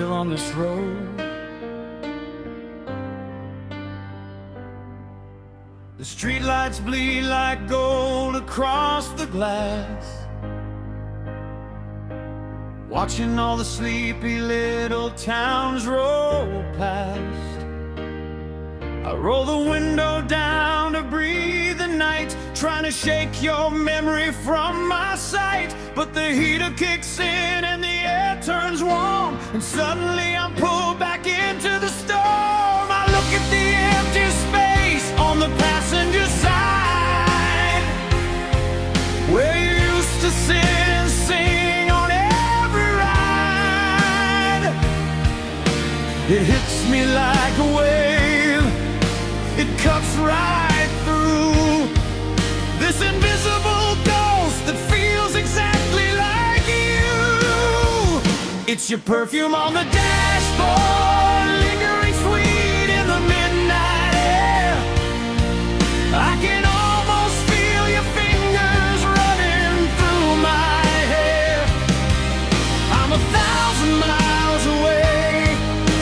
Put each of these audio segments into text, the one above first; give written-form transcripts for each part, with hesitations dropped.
still on this road. The streetlights bleed like gold across the glass, watching all the sleepy little towns roll past. I roll the window down to breathe the night, trying to shake your memory from my sight. But the heater kicks in and the air turns warm, and suddenly I'm pulled back into the storm. I look at the empty space on the passenger side, where you used to sit and sing on every ride. It hits me like a wave, it cuts right through this invisible ghost that feels exactly like you. It's your perfume on the dashboard, lingering sweet in the midnight air. I can almost feel your fingers running through my hair. I'm 1,000 miles away,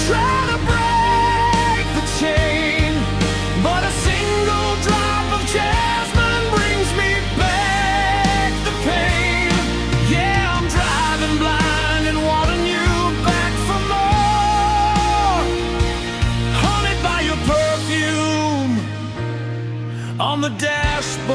trying to break the chain, but a single drop of jasmine brings me back the pain. Yeah, I'm driving blind and wanting you back for more, haunted by your perfume on the dashboard.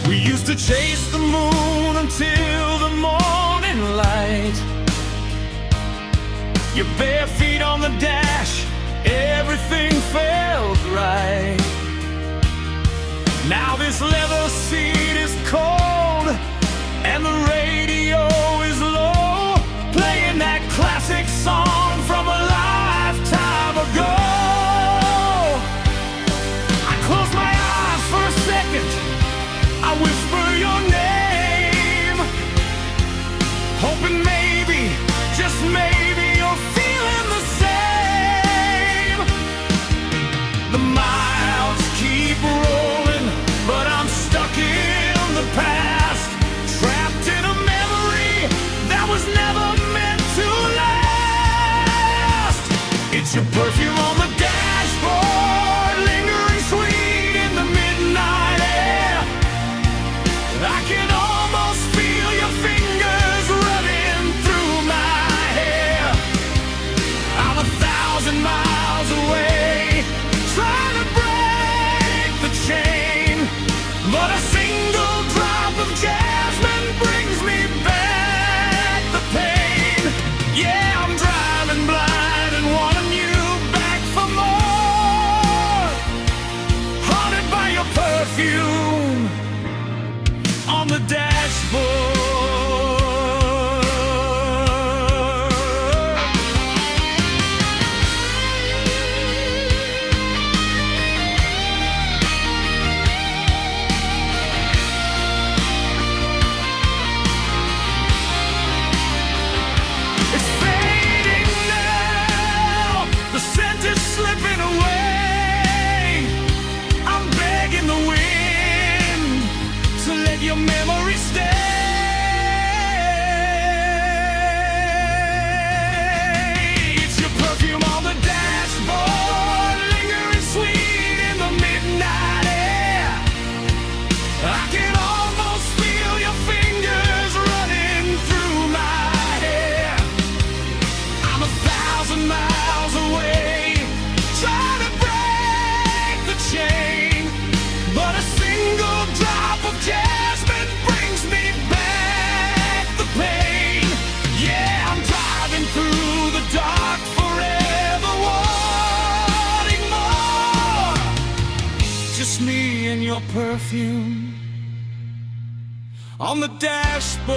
We used to chase the moon until the morning light. Your bare feet on the dash, everything felt right. Now this leather seat is cold and the radio is low, playing that classic song from a lifetime ago. I close my eyes for a second, I whisper your name, hoping maybe, just maybe, you're feeling the same. The miles keep rolling, but I'm stuck in the past, trapped in a memory that was never meant to last. It's your perfume on the dashboard, lingering sweet in the midnight air. I can almost feel your fingers running through my hair. I'm 1,000 miles away, trying to break the chain, but a single drop of jasmine brings me back the pain. Yeah, I'm driving blind and wanting you back for more, haunted by your perfume on the dashboard. It's fading now, the scent is slipping away. I'm begging the wind to let your memory stay. It's your perfume on the dashboard, lingering sweet in the midnight air. I can almost feel your fingers running through my hair. I'm 1,000 miles away, trying to break the chain, but a single drop of jasmine brings me back the pain. Yeah, I'm driving through the dark forever, wanting more. Just me and your perfume on the dashboard,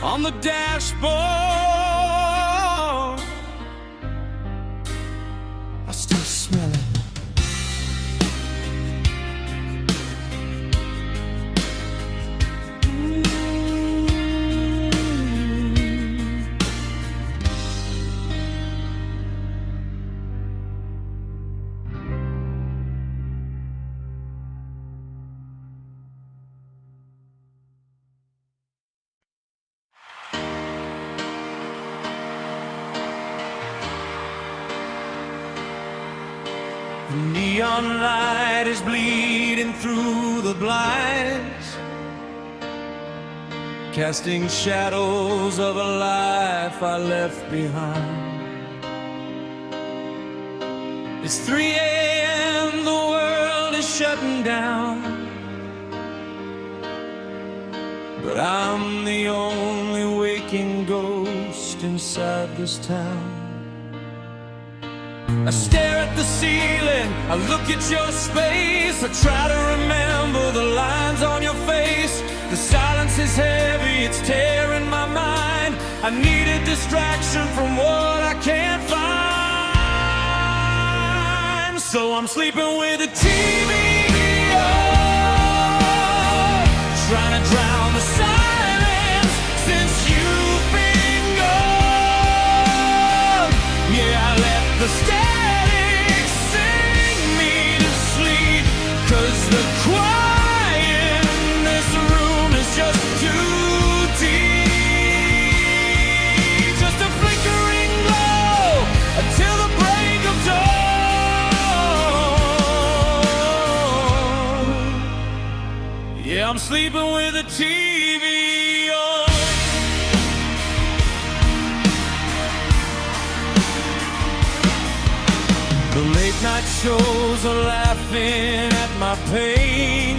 on the dashboard. I still smell it. The neon light is bleeding through the blinds, casting shadows of a life I left behind. It's 3 a.m., the world is shutting down, but I'm the only waking ghost inside this town. I stare at the ceiling, I look at your space, I try to remember the lines on your face. The silence is heavy, it's tearing my mind. I need a distraction from what I can't find. So I'm sleeping with the TV on, trying to drown the silence since you've been gone. Yeah, I let the static sing me to sleep, 'cause the quiet in this room is just too deep. Just a flickering glow until the break of dawn. Yeah, I'm sleeping with the TV on. The late night shows are laughing at my pain.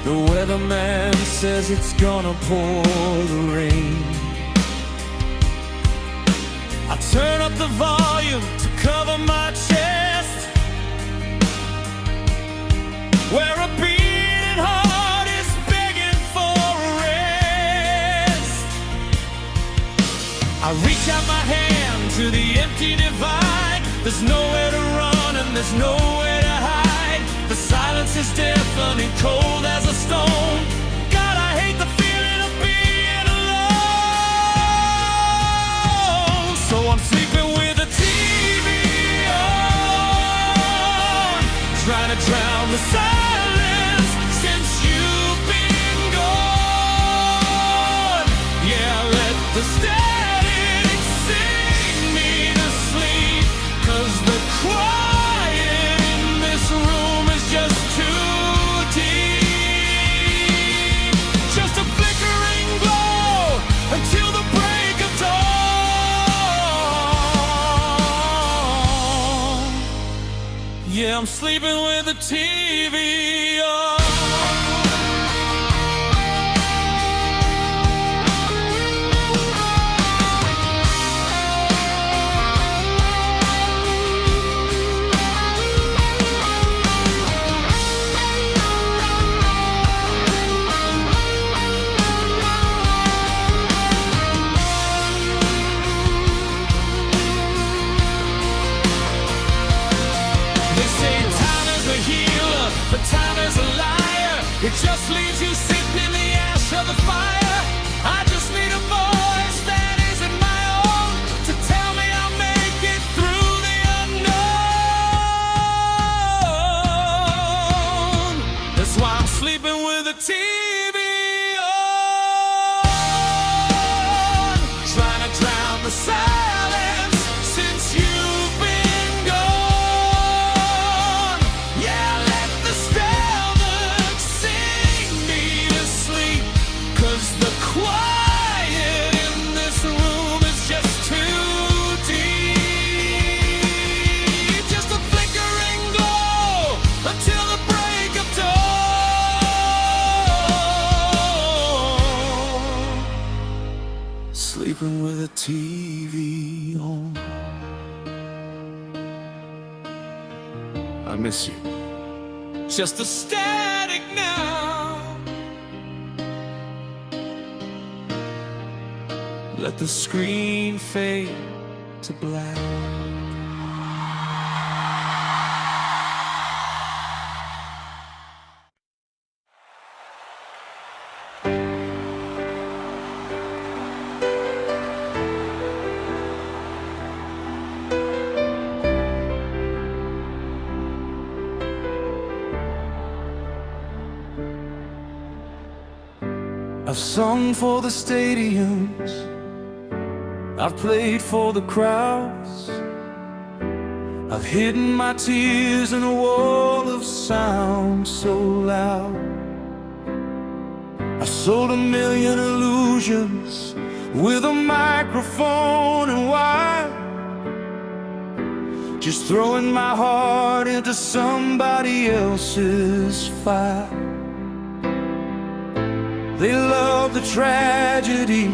The weatherman says it's gonna pour the rain. I turn up the volume to cover my chest, where a beating heart is begging for a rest. I reach out my hand to the empty divide. There's nowhere to run and there's nowhere to hide. The silence is deafening, cold as a stone. God, I hate the feeling of being alone. So I'm sleeping with the TV on, trying to drown the silence since you've been gone. Yeah, let the static sing me to sleep, 'cause the quiet in this room is just too deep. Just a flickering glow until the break of dawn. Yeah, I'm sleeping with the TV on. But time is a liar, it just leaves you sitting in the ash of the fire. I just need a voice that isn't my own to tell me I'll make it through the unknown. That's why I'm sleeping with the TV on, trying to drown the silence since you've been gone. Yeah, let the stillness sing me to sleep, 'cause the quiet in this room is just too deep. Just a flickering glow until the break of dawn. Sleeping with a TV on. I miss you. Just a static now. Let the screen fade to black. I've sung for the stadiums, I've played for the crowds, I've hidden my tears in a wall of sound so loud. I sold 1,000,000 illusions with a microphone and wire, just throwing my heart into somebody else's fire. They love the tragedy,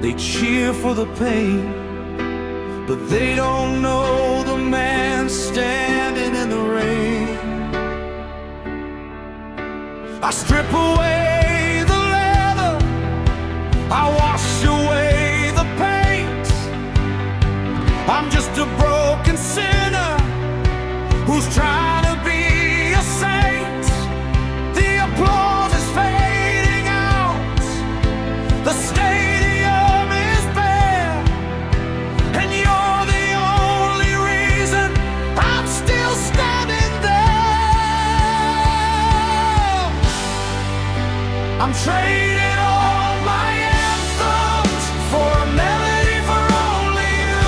they cheer for the pain, but they don't know the man standing in the rain. I strip away the leather, I wash away the paint. I'm just a broken sinner who's trying to be a saint. The applause is fading out, the stadium is bare, and you're the only reason I'm still standing there. I'm trading all my anthems for a melody for only you,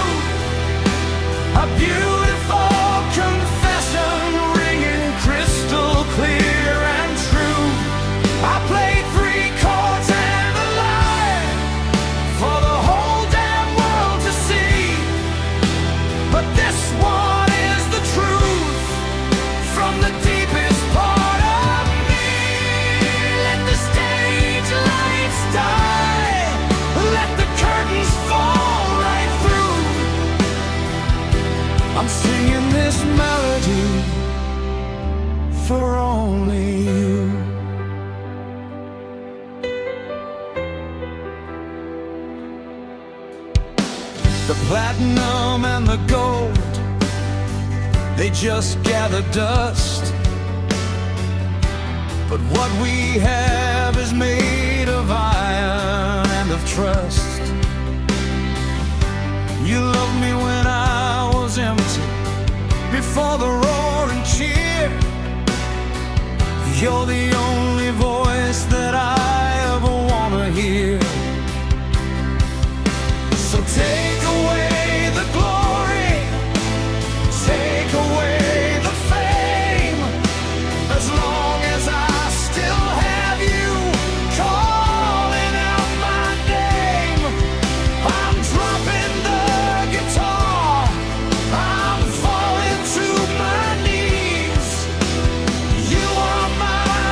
a beautiful confession ringing crystal clear and true. I played 3 chords and a line for the whole damn world to see, but this one is the truth from the deepest part of me. Let the stage lights die, let the curtains fall right through. I'm singing this melody for only you. The platinum and the gold, they just gather dust, but what we have is made of iron and of trust. You loved me when I was empty, before the roaring cheer. You're the only voice that I ever wanna hear. So take away the glory, take away the fame, as long as I still have you calling out my name. I'm dropping the guitar, I'm falling to my knees. You are my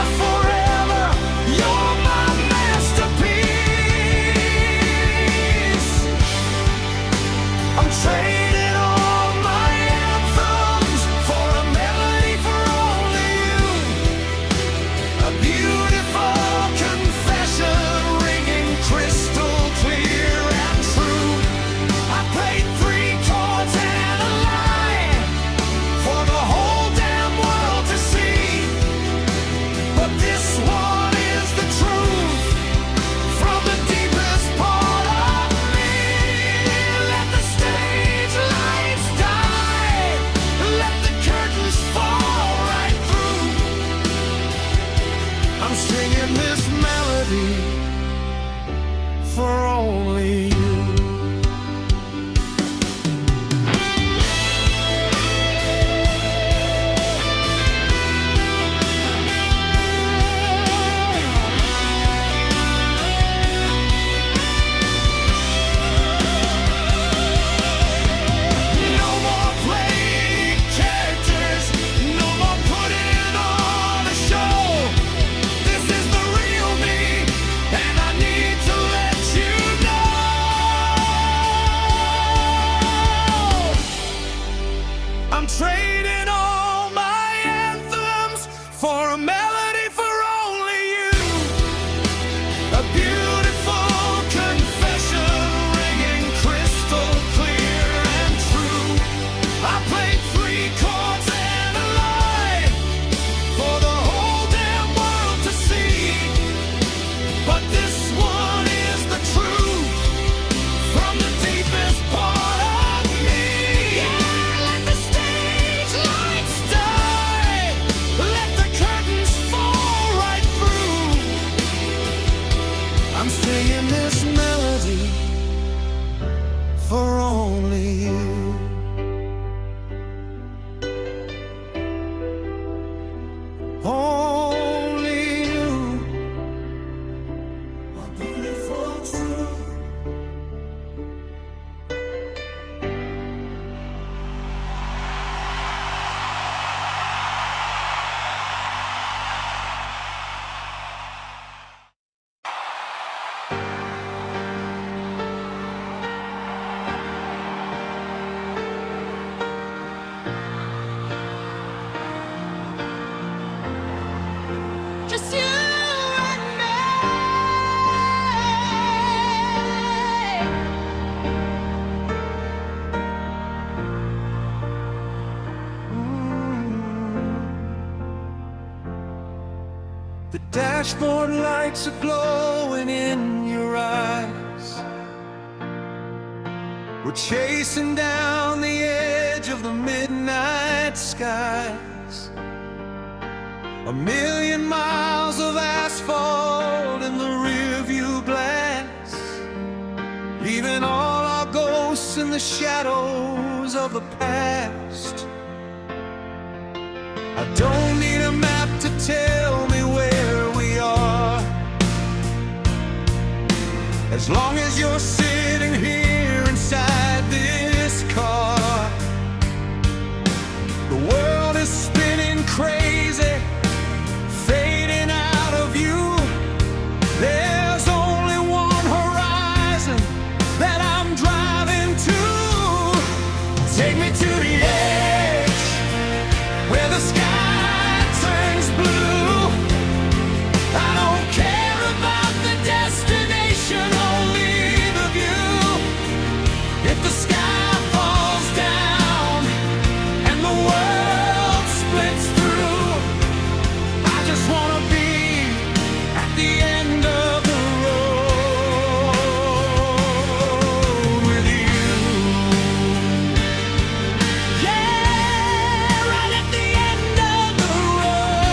The dashboard lights are glowing in your eyes. We're chasing down the edge of the midnight skies. 1,000,000 miles of asphalt in the rearview glass, leaving all our ghosts in the shadows of the past. I don't need a map to tell me where we are, as long as you're sitting here inside this car. The world is spinning crazy, fading out of view. There's only one horizon that I'm driving to. Take me to the edge, where the sky turns blue. I don't care about the destination, only the view. If the sky falls down and the world splits through, I just wanna be at the end of the road with you. Yeah, right at the end of the road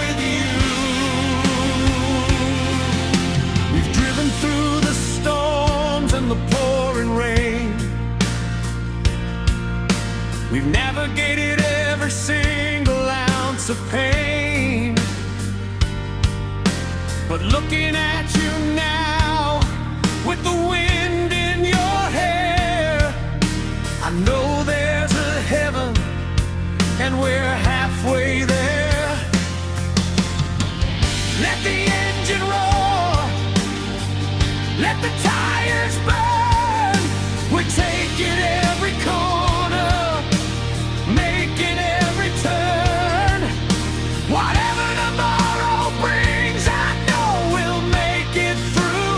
with you. We've driven through the storms and the pouring rain. We've navigated every single ounce of pain. But looking at you now, with the wind in your hair, I know there's a heaven, and we're halfway there. Let the engine roar, let the tires burn. We're taking every corner, making every turn. Whatever tomorrow brings, I know we'll make it through.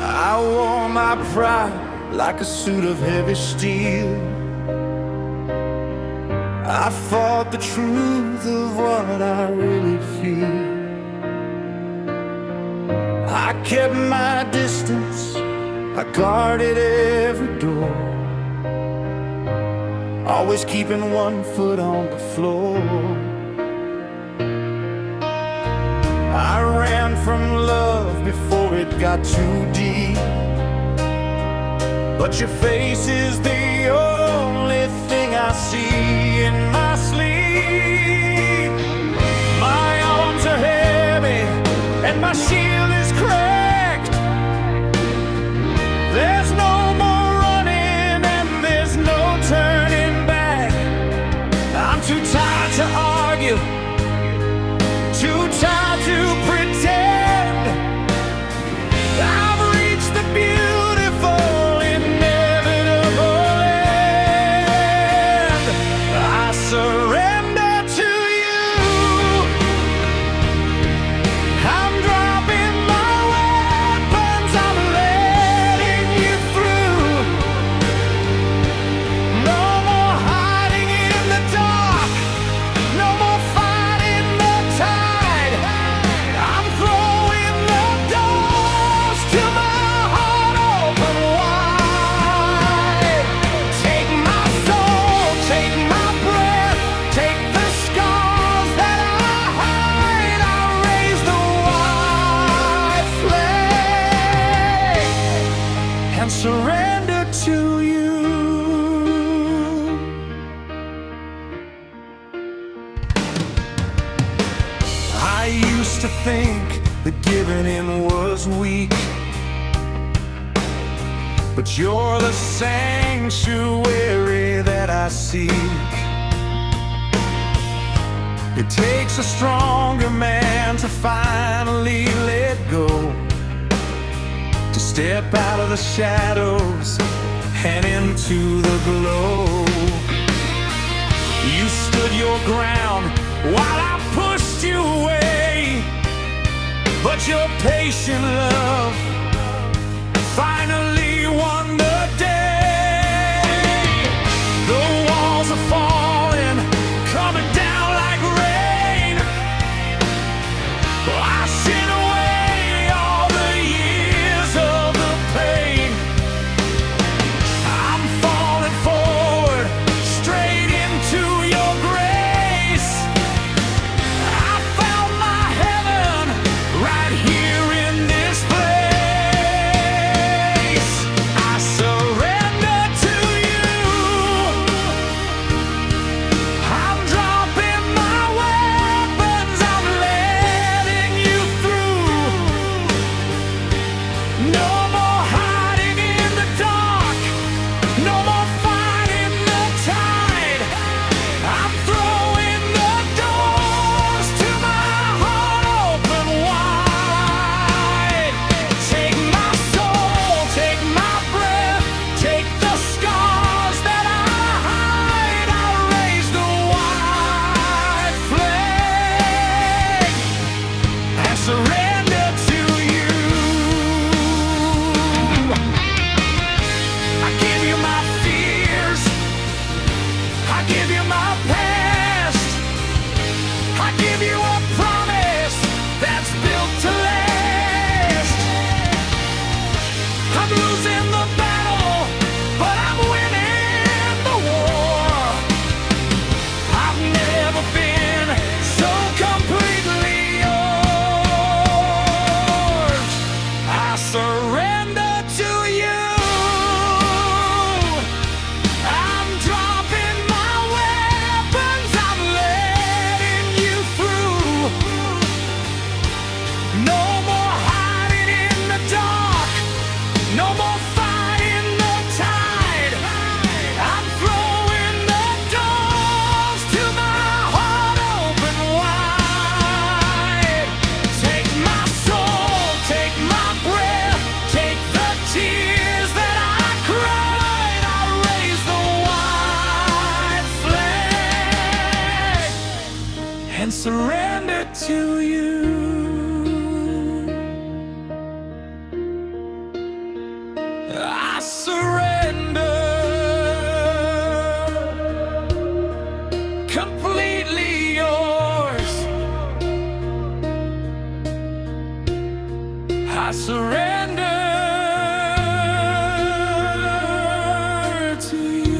I wore my pride like a suit of heavy steel. I fought the truth of what I really feel. I kept my distance, I guarded every door, always keeping one foot on the floor. I ran from love before it got too deep, but your face is the only thing I see in my sleep. My arms are heavy and my shield is cracked. There's no more running and there's no turning back. I'm too tired to argue, too tired to pretend. I've reached the beautiful, inevitable end. I surrender to you. I'm dropping my weapons, I'm letting you through. No more hiding in the dark, no more fighting the tide. I'm throwing the doors to my heart open wide. Take my soul, take my breath, take the scars that I hide. I raise the white flag and surrender to you. I used to think that giving in was weak, but you're the sanctuary that I seek. It takes a stronger man to finally let go, to step out of the shadows and into the glow. You stood your ground while I pushed you away, but your patient love finally won the day. The walls are falling, coming down like rain, washing away all the years of the pain. I'm falling forward, straight into your grace. I found my heaven right here in this place. I surrender to you. I'm dropping my weapons, I'm letting you through. No more hiding in the dark, no more fighting the tide. I'm throwing the doors to my heart open wide. Take my soul, take my breath, take the scars that I hide. I raise the white flag and surrender to you. I give you my fears, I give you my past, I give you a promise that's built to last. I'm losing the battle, but I'm winning the war. I've never been so completely yours. I surrender to you. I'm dropping my weapons, I'm letting you through. No more hiding in the dark, no more fighting the tide. I'm throwing the doors to my heart open wide. Take my soul, take my breath, take I surrender, completely yours. I surrender to you.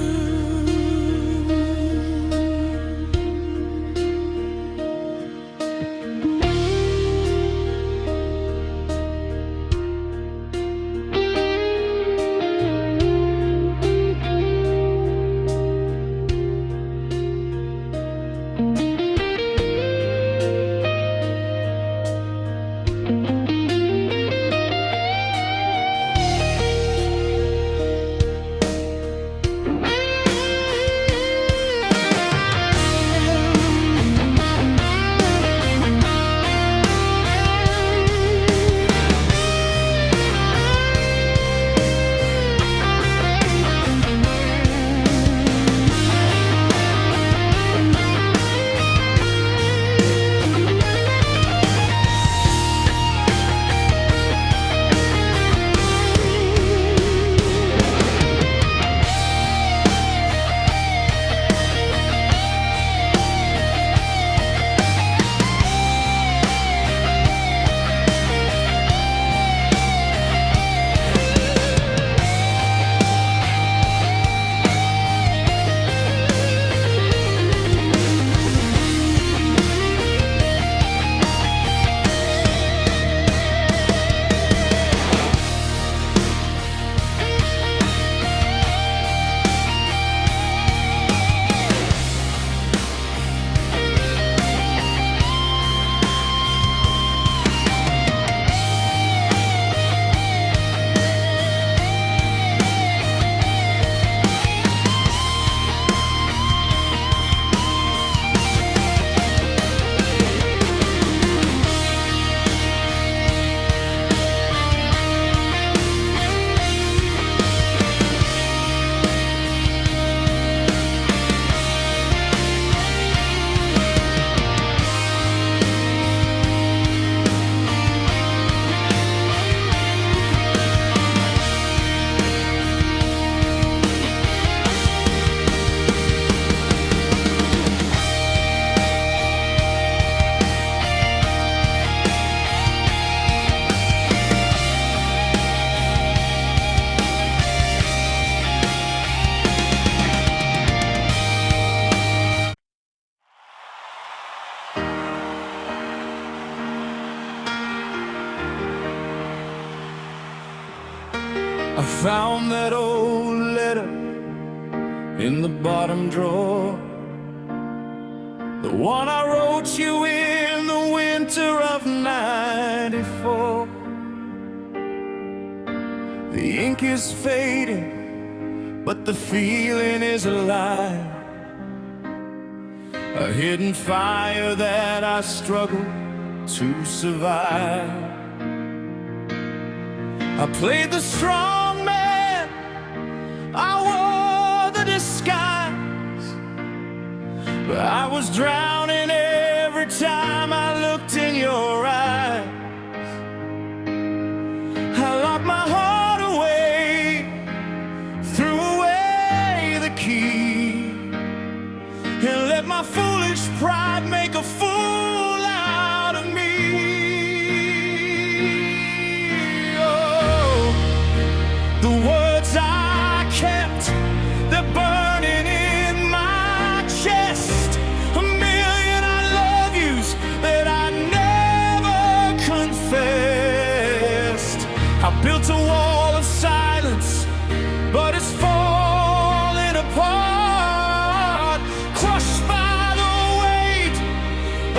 I found that old letter in the bottom drawer, the one I wrote you in the winter of '94. The ink is fading, but the feeling is alive, a hidden fire that I struggle to survive. I played the strong man, I wore the disguise, but I was drowning every time I looked in your eyes. I locked my heart away, threw away the key, and let my foolish pride make a fool out of me. Oh, the words I kept, they're burning in my chest. A million I love yous that I never confessed. I built a wall of silence, but it's falling apart, crushed by the weight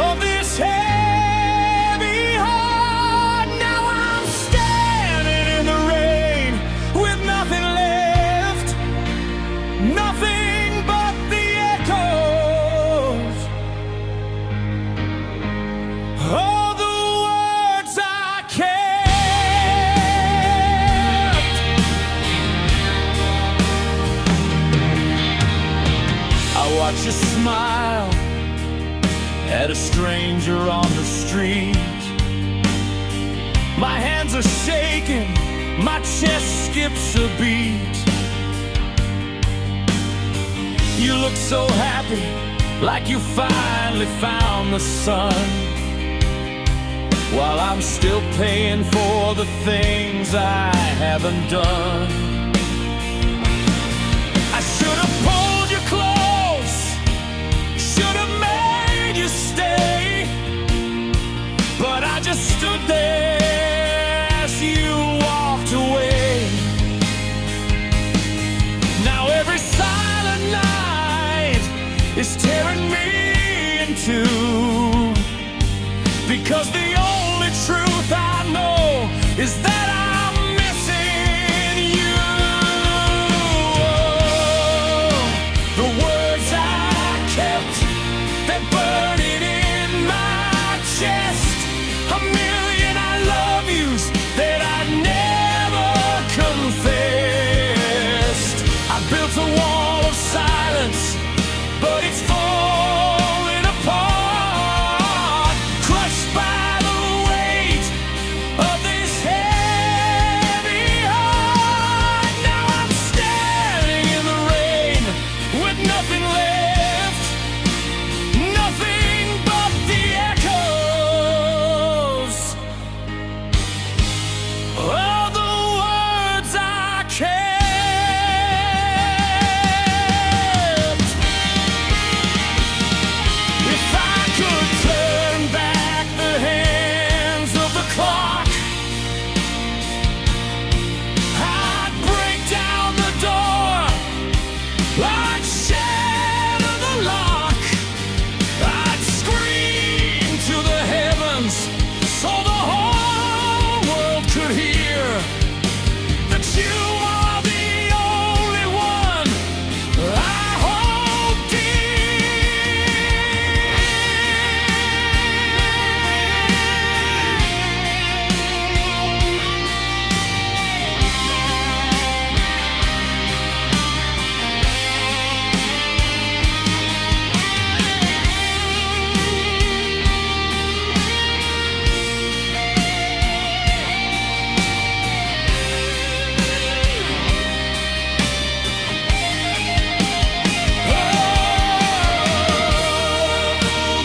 of this heavy heart. Now I'm standing in the rain with nothing left, nothing but the echoes of the words I kept. I watch you smile at a stranger on the street. My hands are shaking, my chest skips a beat. You look so happy, like you finally found the sun, while I'm still paying for the things I haven't done. I should have pulled you close, should have made you stay, but I just stood there as you walked away. Now every silent night is tearing me in two, because the only truth I know is that I'm missing you. The words I kept, they're burning in my chest. A million I love yous that I never confessed. I built a wall of silence, but it's falling apart, crushed by the weight of this heavy heart. Now I'm standing in the rain with nothing left, nothing but the echoes of the words I kept. If I could turn back the hands of the clock, I'd break down the door, I'd shatter the lock, I'd scream to the heavens so the whole world could hear that you are the only one I hold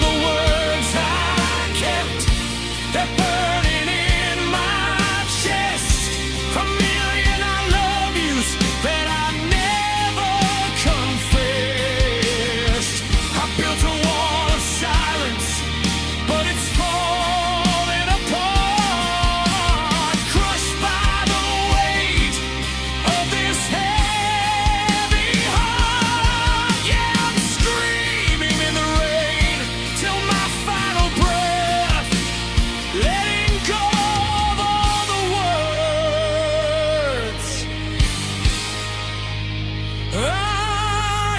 the words I kept, they're burning in my chest. A million I love yous that I never confessed. I built a wall of silence, but it's falling apart, crushed by the weight of this heavy heart. Yeah, I'm screaming in the rain till my final breath, letting go of all the words I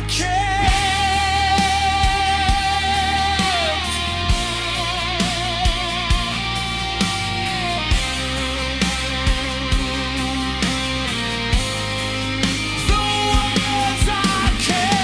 kept. The words I kept.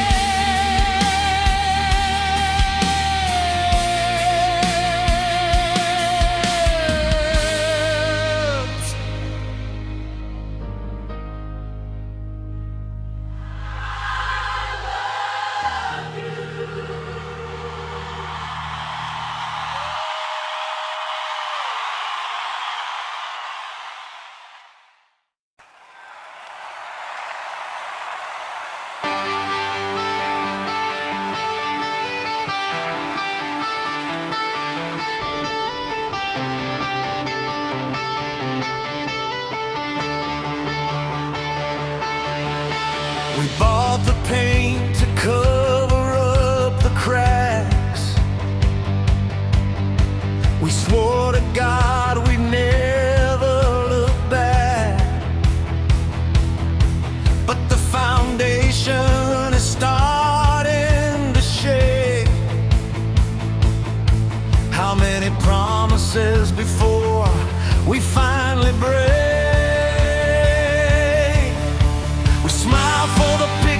We bought the paint to cover up the cracks. We swore to God we'd never look back, but the foundation is starting to shake. How many promises before we finally break? We smile for the picture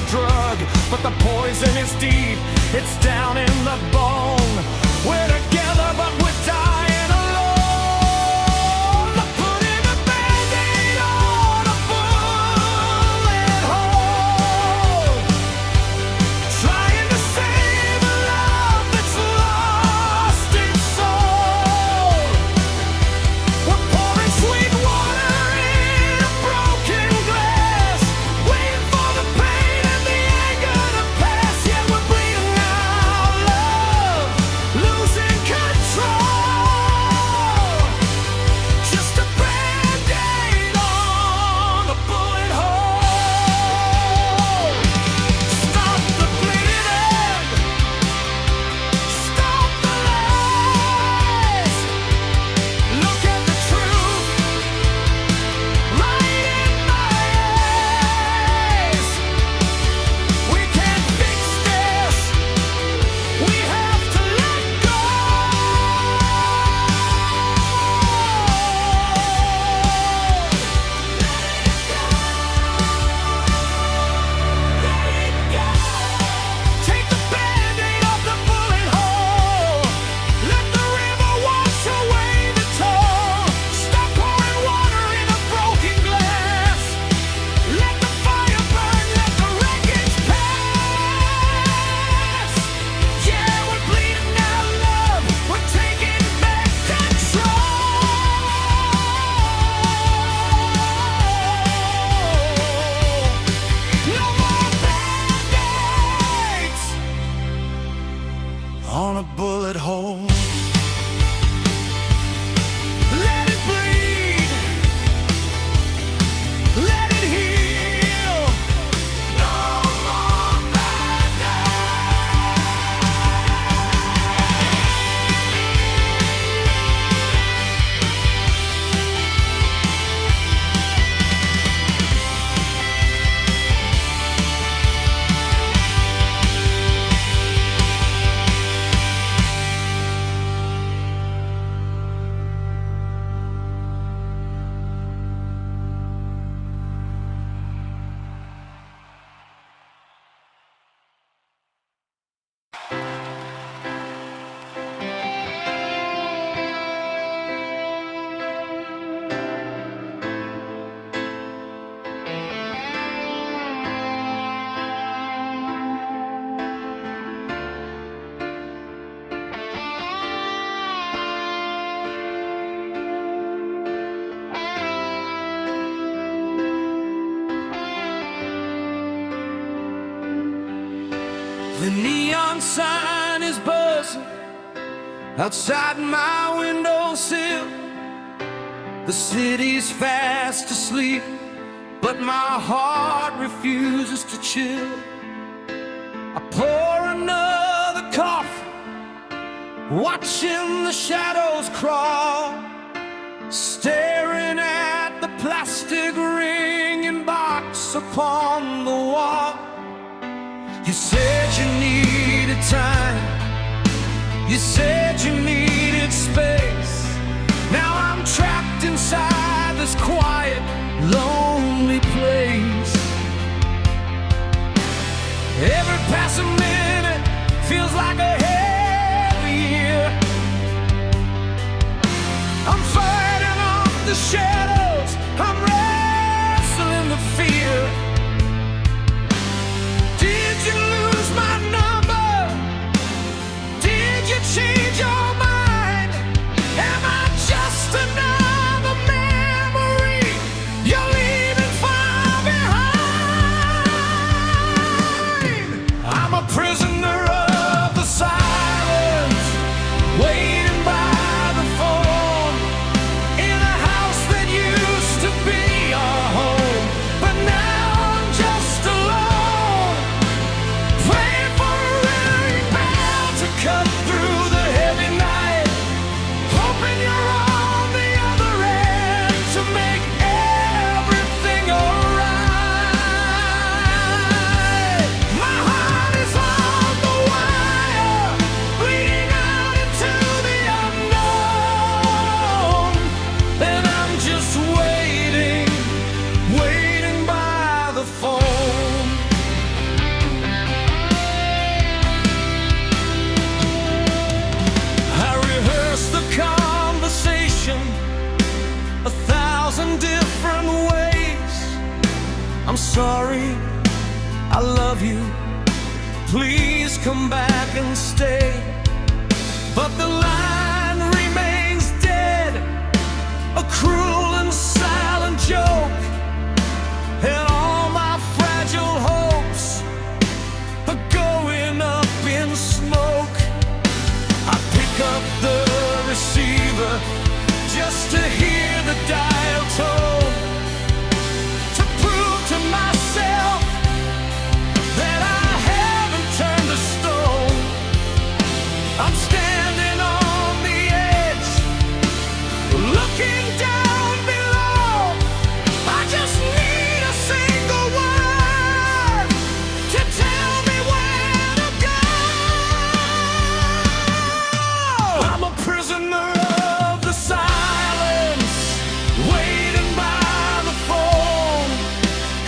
drug, but the poison is deep, it's down in the bone. We're together, but we're dying alone. Putting a Band-Aid on a bullet hole, trying to save a love that's lost its soul. We're pouring sweet water in a broken glass, waiting for the pain and the anger to pass. Yeah, we're bleeding out love, losing control. Just a Band-Aid on a bullet hole. Stop the bleeding, stop the lies. Look at the truth right in my eyes. We can't fix this, we have to let go. Take the Band-Aid off the bullet hole. Let the river wash away the toll. Stop pouring water in a broken glass. Let the fire burn, let the wreckage pass. Yeah, we're bleeding out love, we're taking back control. No more Band-Aids on a bullet hole. Let it bleed, let it heal. No more The neon sign is buzzing outside my windowsill. The city's fast asleep, but my heart refuses to chill. I pour another coffee, watching the shadows crawl, staring at the plastic ringing box upon the wall. You said you needed time, you said you needed space. Now I'm trapped inside this quiet, lonely place. Every passing minute feels like a heavy year. I'm fighting off the shadows, I'm wrestling the fear. Did you lose my number? Did you change your mind? Am I just another memory sorry, I love you, please come back and stay. But the line remains dead, a cruel and silent joke, and all my fragile hopes are going up in smoke. I pick up the receiver just to hear the dial tone, to prove to myself that I haven't turned to stone. I'm standing on the edge, looking down below. I just need a single word to tell me where to go. I'm a prisoner of the silence, waiting by the phone,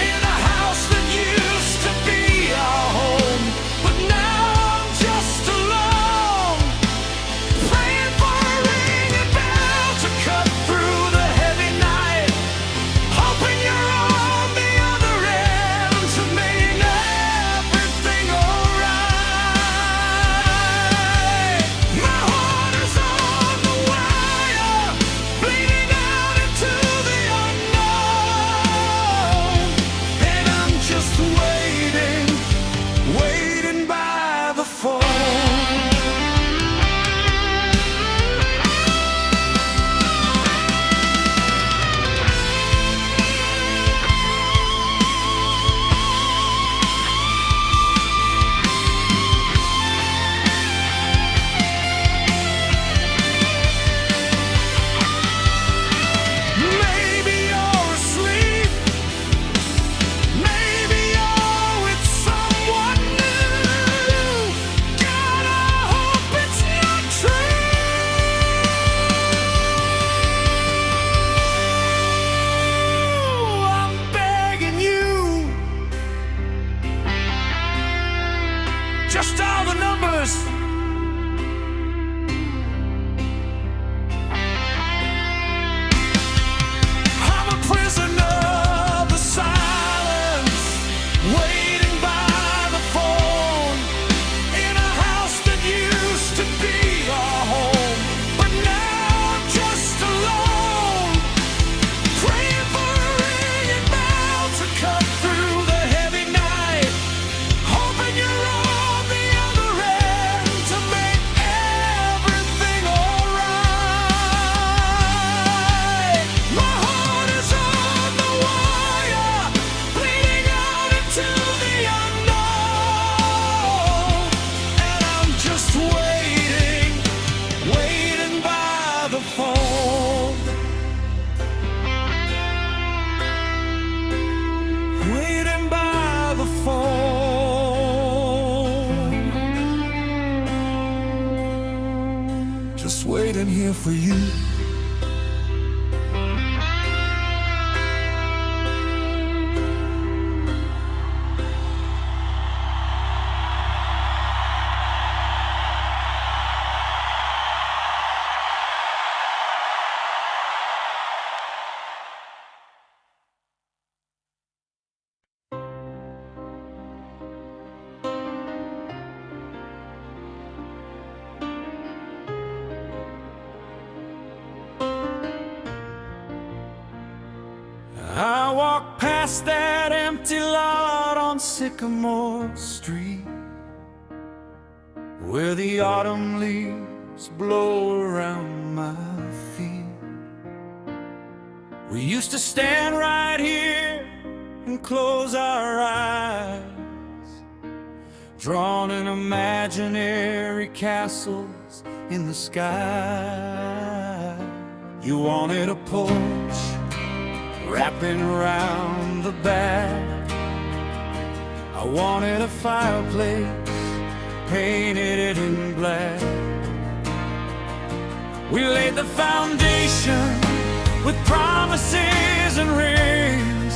in a house that used to be our home. But now I'm just alone, praying for a ringing bell to cut through the heavy night, hoping you're on the other end to make everything alright. My heart is on the wire, bleeding out into the unknown, and I'm just waiting, waiting by the phone. Maybe you're asleep, maybe you're with someone new. God, I hope it's not true. I'm begging you, just all the numbers. I'm a prisoner of the silence, waiting by the phone, in a house that used to be our home. But now I'm just alone, praying for a ringing bell to cut through the heavy night, hoping you're on the other end to make everything alright. My heart is on the wire, bleeding out into the unknown, and I'm just waiting, waiting by the phone, waiting by the phone, just waiting here for you. I walk past that empty lot on Sycamore Street, where the autumn leaves blow around my feet. We used to stand right here and close our eyes, drawn in imaginary castles in the sky. You wanted a porch wrapping around the back, I wanted a fireplace, painted it in black. We laid the foundation with promises and rings.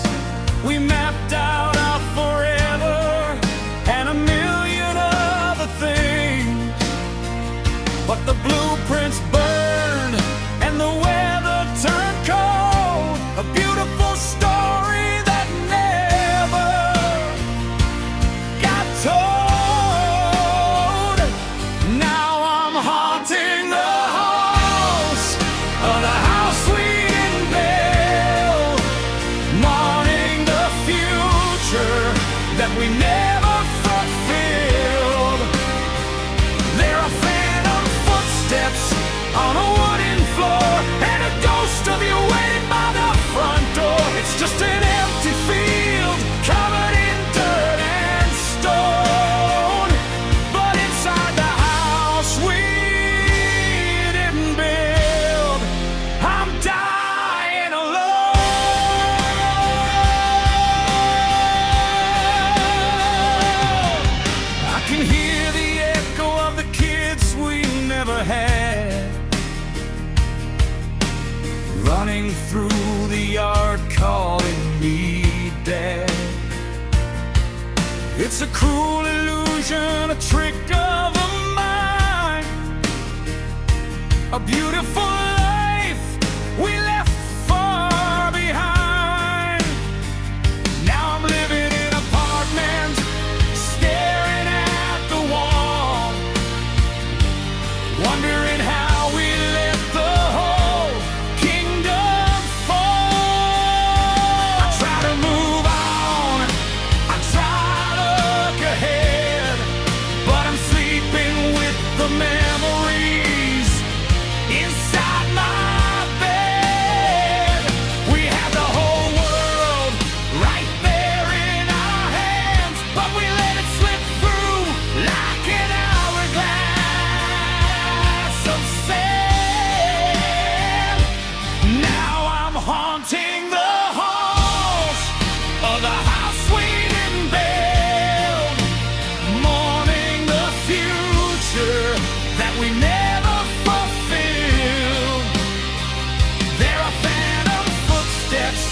We mapped out our forever and a million other things. But the blueprints burned and the weather turned cold. A beautiful story that never that we never fulfilled. There are phantom footsteps on a wooden floor, and a ghost of you waiting by the front door. It's just an empty field covered in dirt and stone, but inside the house we didn't build, I'm dying alone. I can hear the echo of the kids we never had, running through the yard calling me Dad. It's a cruel illusion, a trick of the mind, a beautiful life we left far behind. Now I'm living in an apartment, staring at the wall, wondering how we let the whole kingdom fall. I try to move on, I try to look ahead, but I'm sleeping with the memories inside my bed. We had the whole world right there in our hands, but we let it slip through like an hourglass of sand. Now I'm haunting the halls of the house we didn't build, mourning the future that we never fulfilled. There are phantom footsteps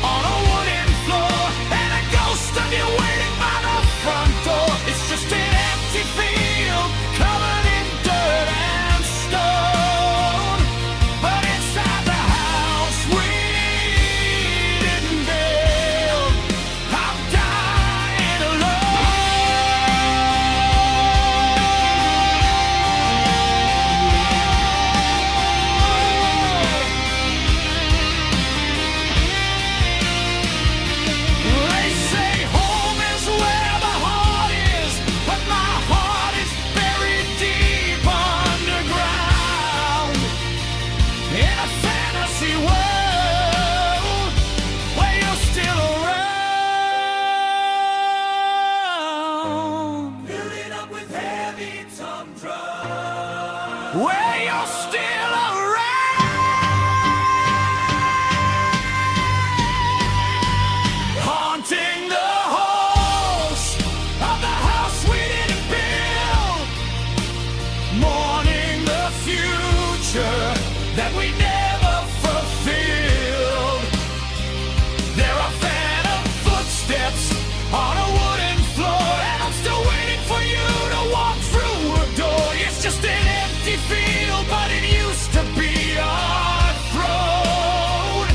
on a wooden floor, and a ghost of you waiting by the front door. It's just an empty field covered in dirt and stone, but inside the house we didn't build, I'm dying alone. They say home is where the heart is, but my heart is buried deep underground, in a fantasy world where you're still around. Building up with heavy tongue drums, where you're still around. Haunting the halls of the house we didn't build, mourning the future that we never fulfilled. There are phantom footsteps on a wooden floor, and I'm still waiting for you to walk through a door. It's just an empty field, but it used to be our throne.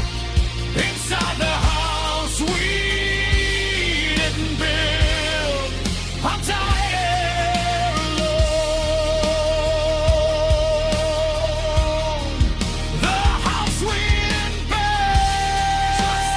Inside the house we didn't build, I'm dying alone. The house we didn't build, just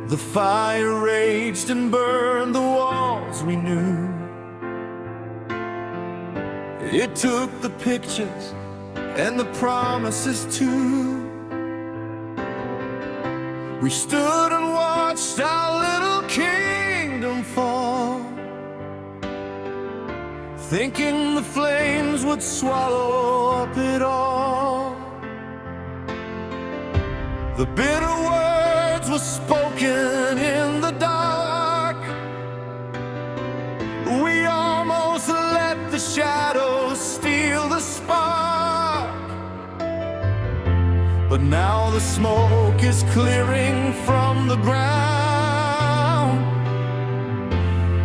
the fire raged and burned the walls we knew. It took the pictures and the promises too. We stood and watched our little kingdom fall, thinking the flames would swallow up it all. The bitter world words were spoken in the dark. We almost let the shadows steal the spark. But now the smoke is clearing from the ground,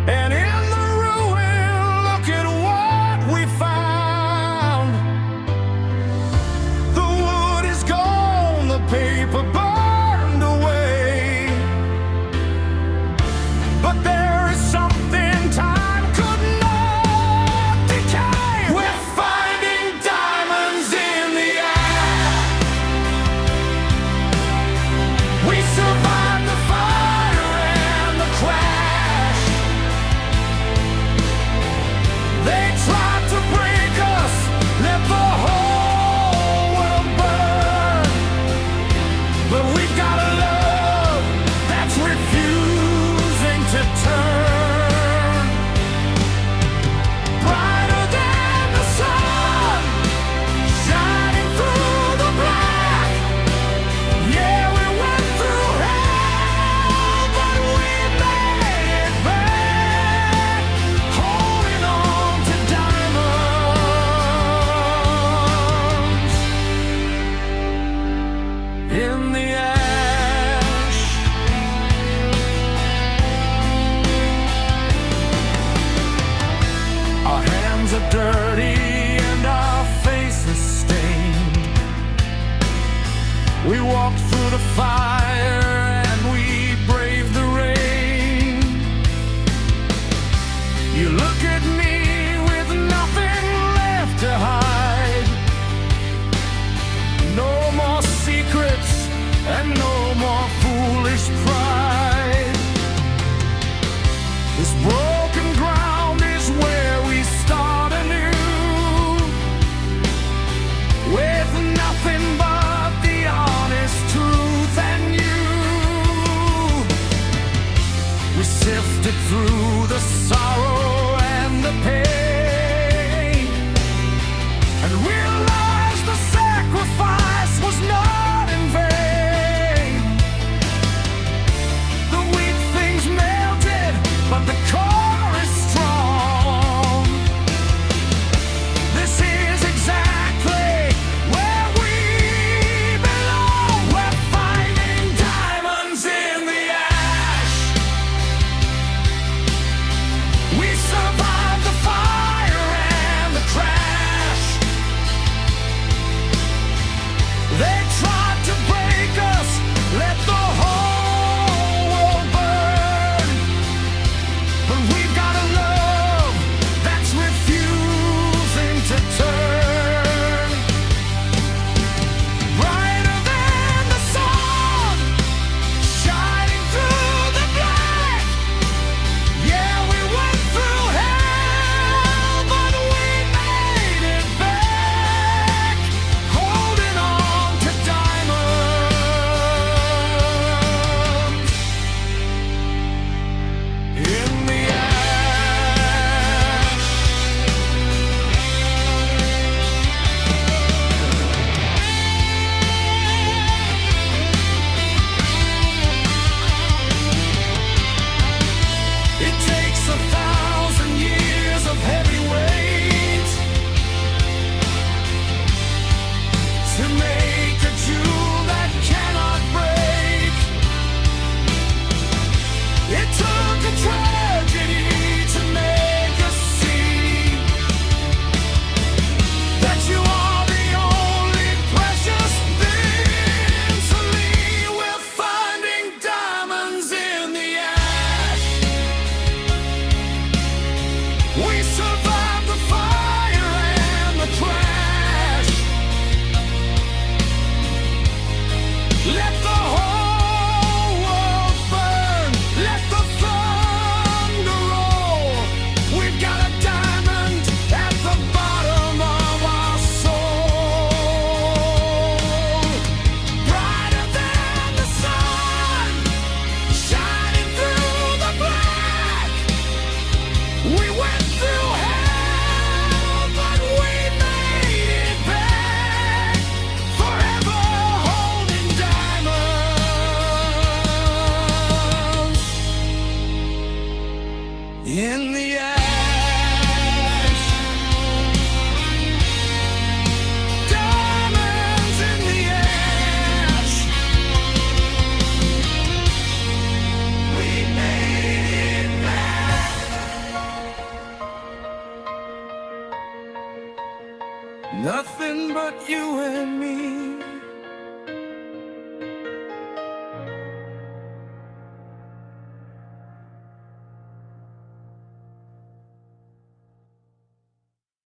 and in the ruin, look at what we found. The wood is gone, the paper burned away, but there is something time could not decay. We're finding diamonds in the air. We survived the fire and the crash. They tried to break us, let the whole world burn. But we've got a love that's refusing to turn. Brighter than the sun, shining through the black. Yeah, we went through hell, but we made it back. Holding on to diamonds in the ash. Our hands are dirty and our faces stained. We walked through the fire and we braved the rain. You look at me with nothing left to hide. No more secrets and no more foolish pride. This broken ground is where we start anew, with nothing but the honest truth and you. We sifted through the sorrow and the pain, and realized the sacrifice was not in vain. Nothing but you and me.